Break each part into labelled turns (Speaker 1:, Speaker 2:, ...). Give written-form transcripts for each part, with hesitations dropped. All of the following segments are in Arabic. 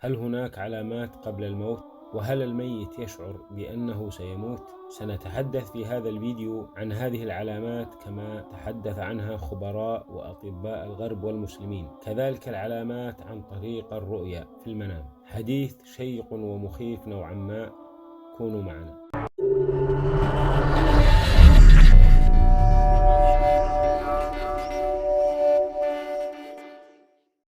Speaker 1: هل هناك علامات قبل الموت؟ وهل الميت يشعر بأنه سيموت؟ سنتحدث في هذا الفيديو عن هذه العلامات كما تحدث عنها خبراء وأطباء الغرب والمسلمين، كذلك العلامات عن طريق الرؤيا في المنام. حديث شيق ومخيف نوعا ما، كونوا معنا.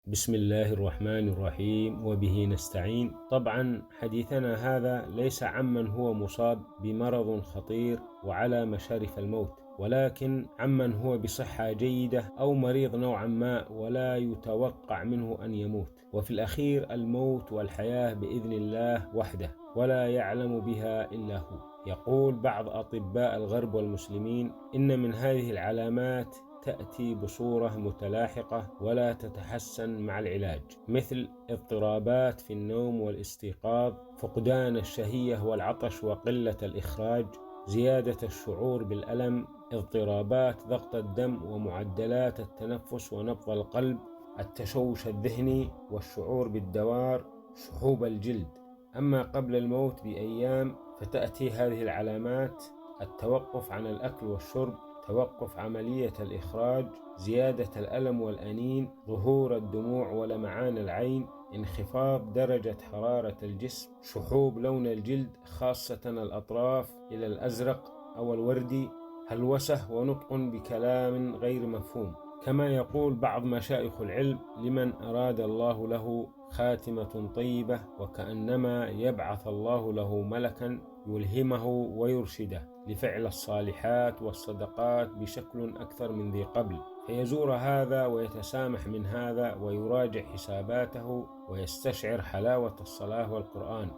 Speaker 1: بسم الله الرحمن الرحيم، وبه نستعين. طبعا حديثنا هذا ليس عمن هو مصاب بمرض خطير وعلى مشارف الموت، ولكن عمن هو بصحة جيدة أو مريض نوعا ما ولا يتوقع منه أن يموت، وفي الأخير الموت والحياة بإذن الله وحده ولا يعلم بها إلا هو. يقول بعض أطباء الغرب والمسلمين إن من هذه العلامات تأتي بصورة متلاحقة ولا تتحسن مع العلاج، مثل اضطرابات في النوم والاستيقاظ، فقدان الشهية والعطش وقلة الإخراج، زيادة الشعور بالألم، اضطرابات ضغط الدم ومعدلات التنفس ونبض القلب، التشوش الذهني والشعور بالدوار، شحوب الجلد. أما قبل الموت بأيام فتأتي هذه العلامات: التوقف عن الأكل والشرب، توقف عملية الإخراج، زيادة الألم والأنين، ظهور الدموع ولمعان العين، انخفاض درجة حرارة الجسم، شحوب لون الجلد خاصة الأطراف إلى الأزرق أو الوردي، هلوسة ونطق بكلام غير مفهوم. كما يقول بعض مشايخ العلم: لمن أراد الله له خاتمة طيبة وكأنما يبعث الله له ملكا يلهمه ويرشده لفعل الصالحات والصدقات بشكل أكثر من ذي قبل، فيزور هذا ويتسامح من هذا ويراجع حساباته ويستشعر حلاوة الصلاة والقرآن،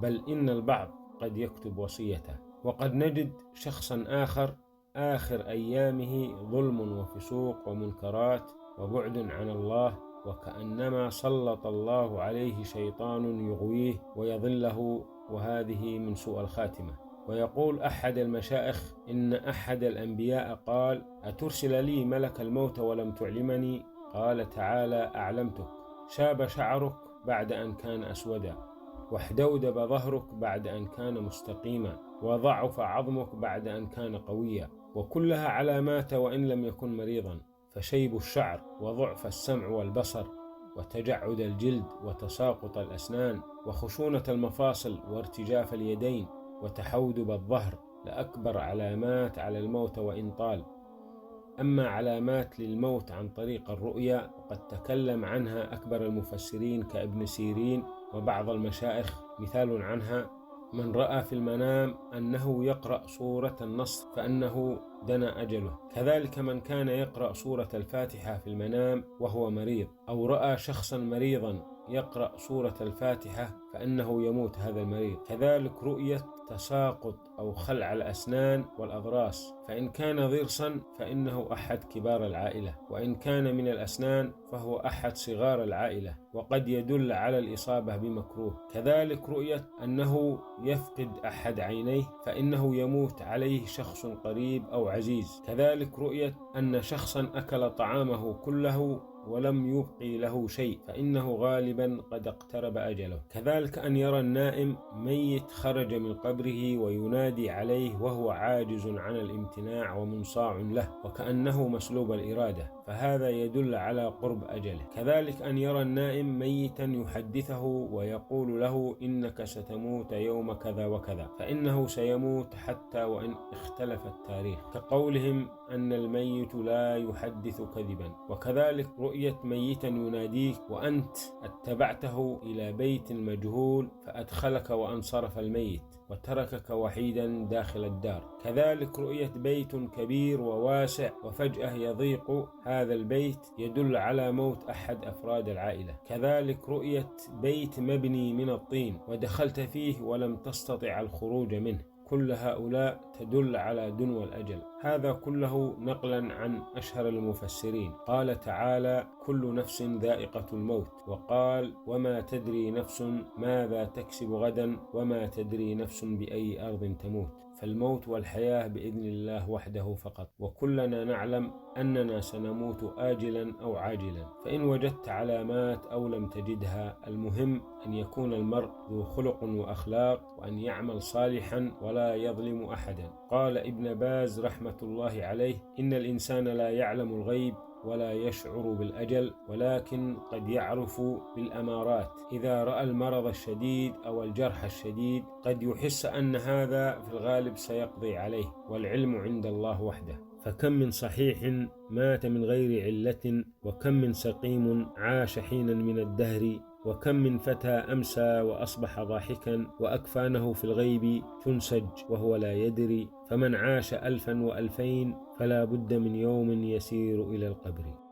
Speaker 1: بل إن البعض قد يكتب وصيته. وقد نجد شخصا آخر أيامه ظلم وفسوق ومنكرات وبعد عن الله، وكأنما سلط الله عليه شيطان يغويه ويضله، وهذه من سوء الخاتمة. ويقول أحد المشايخ إن أحد الأنبياء قال: أترسل لي ملك الموت ولم تعلمني؟ قال تعالى: أعلمتك. شاب شعرك بعد أن كان أسودا، واحدودب ظهرك بعد أن كان مستقيما، وضعف عظمك بعد أن كان قويا، وكلها علامات وإن لم يكن مريضا. فشيب الشعر وضعف السمع والبصر وتجعد الجلد وتساقط الأسنان وخشونة المفاصل وارتجاف اليدين وتحودب الظهر لأكبر علامات على الموت وإن طال. أما علامات للموت عن طريق الرؤيا وقد تكلم عنها أكبر المفسرين كابن سيرين وبعض المشايخ. مثال عنها: من رأى في المنام أنه يقرأ سورة النصر فأنه دنا أجله، كذلك من كان يقرأ سورة الفاتحة في المنام وهو مريض، أو رأى شخصا مريضا يقرأ سورة الفاتحة فإنه يموت هذا المريض، كذلك رؤية تساقط أو خلع الأسنان والأضراس، فإن كان ضرسا فإنه أحد كبار العائلة، وإن كان من الأسنان فهو أحد صغار العائلة، وقد يدل على الإصابة بمكروه. كذلك رؤية أنه يفقد أحد عينيه فإنه يموت عليه شخص قريب أو عزيز. كذلك رؤية أن شخصا أكل طعامه كله ولم يبقي له شيء فإنه غالبا قد اقترب أجله. كذلك أن يرى النائم ميت خرج من قبره وينادي عليه وهو عاجز عن الامتناع ومنصاع له وكأنه مسلوب الإرادة، فهذا يدل على قرب أجله. كذلك أن يرى النائم ميتا يحدثه ويقول له: إنك ستموت يوم كذا وكذا، فإنه سيموت حتى وإن اختلف التاريخ، كقولهم أن الميت لا يحدث كذبا. وكذلك رؤية ميتا يناديك وأنت اتبعته إلى بيت مجهول فأدخلك وانصرف الميت وتركك وحيدا داخل الدار. كذلك رؤية بيت كبير وواسع وفجأة يضيق هذا البيت يدل على موت أحد أفراد العائلة. كذلك رؤية بيت مبني من الطين ودخلت فيه ولم تستطع الخروج منه، كل هؤلاء تدل على دنو الأجل. هذا كله نقلا عن أشهر المفسرين. قال تعالى: كل نفس ذائقة الموت، وقال: وما تدري نفس ماذا تكسب غدا، وما تدري نفس بأي أرض تموت. فالموت والحياة بإذن الله وحده فقط، وكلنا نعلم أننا سنموت آجلا أو عاجلا، فإن وجدت علامات أو لم تجدها، المهم أن يكون المرء ذو خلق وأخلاق، وأن يعمل صالحا ولا يظلم أحدا. قال ابن باز رحمة الله عليه: إن الإنسان لا يعلم الغيب ولا يشعر بالأجل، ولكن قد يعرف بالأمارات. إذا رأى المرض الشديد أو الجرح الشديد قد يحس أن هذا في الغالب سيقضي عليه، والعلم عند الله وحده. فكم من صحيح مات من غير علة، وكم من سقيم عاش حينا من الدهر، وكم من فتى أمسى وأصبح ضاحكا، وأكفانه في الغيب تنسج وهو لا يدري. فمن عاش 1000 و2000 فلا بد من يوم يسير إلى القبر.